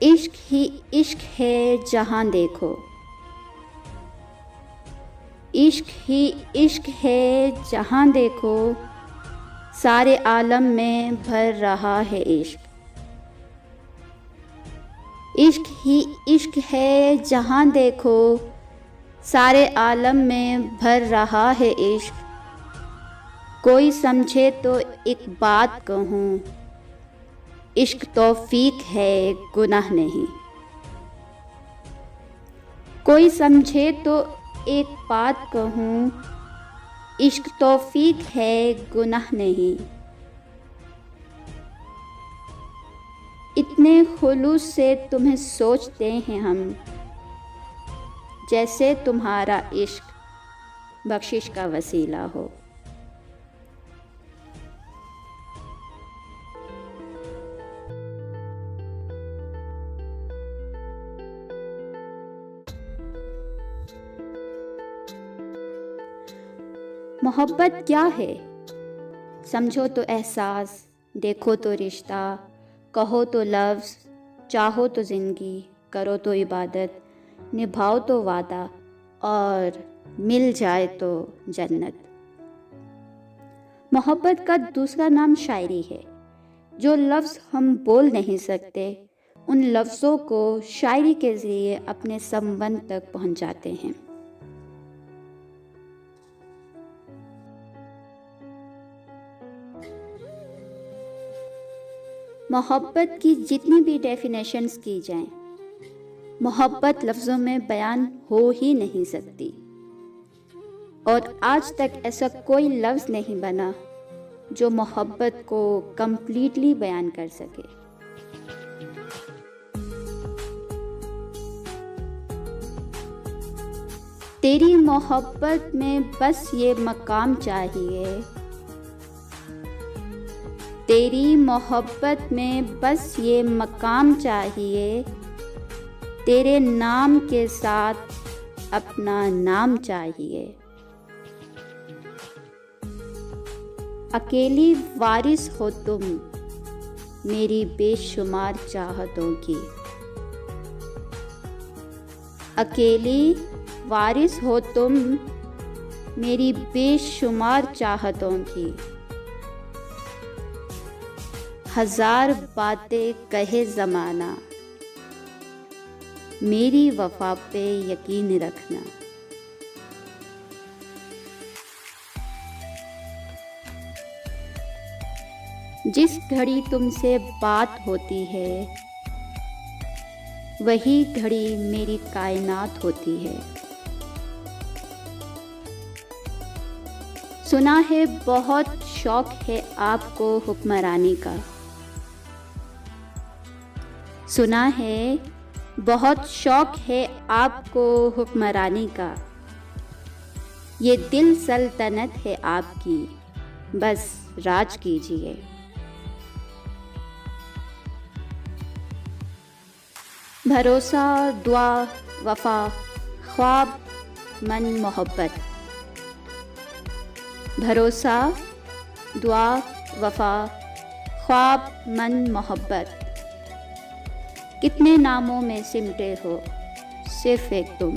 इश्क ही इश्क है जहाँ देखो, इश्क ही इश्क है जहाँ देखो, सारे आलम में भर रहा है इश्क। इश्क ही इश्क है जहाँ देखो, सारे आलम में भर रहा है इश्क। कोई समझे तो एक बात कहूँ, इश्क तौफीक है गुनाह नहीं। कोई समझे तो एक बात कहूँ, इश्क तौफीक है गुनाह नहीं। इतने खुलूस से तुम्हें सोचते हैं हम, जैसे तुम्हारा इश्क बख्शिश का वसीला हो। मोहब्बत क्या है? समझो तो एहसास, देखो तो रिश्ता, कहो तो लफ्ज़, चाहो तो ज़िंदगी, करो तो इबादत, निभाओ तो वादा और मिल जाए तो जन्नत। मोहब्बत का दूसरा नाम शायरी है। जो लफ्ज़ हम बोल नहीं सकते, उन लफ्ज़ों को शायरी के ज़रिए अपने संबंध तक पहुंचाते हैं। मोहब्बत की जितनी भी डेफिनेशंस की जाएं, मोहब्बत लफ्ज़ों में बयान हो ही नहीं सकती। और आज तक ऐसा कोई लफ्ज़ नहीं बना जो मोहब्बत को कंप्लीटली बयान कर सके। तेरी मोहब्बत में बस ये मकाम चाहिए, तेरी मोहब्बत में बस ये मकाम चाहिए, तेरे नाम के साथ अपना नाम चाहिए। अकेली वारिस हो तुम मेरी बेशुमार चाहतों की, अकेली वारिस हो तुम मेरी बेशुमार चाहतों की। हजार बातें कहे ज़माना, मेरी वफा पे यकीन रखना। जिस घड़ी तुमसे बात होती है, वही घड़ी मेरी कायनात होती है। सुना है बहुत शौक है आपको हुक्मरानी का, सुना है बहुत शौक है आपको हुक्मरानी का। ये दिल सल्तनत है आपकी, बस राज कीजिए। भरोसा, दुआ, वफा, ख्वाब, मन, मोहब्बत। भरोसा, दुआ, वफा, ख्वाब, मन, मोहब्बत। कितने नामों में सिमटे हो सिर्फ एक तुम।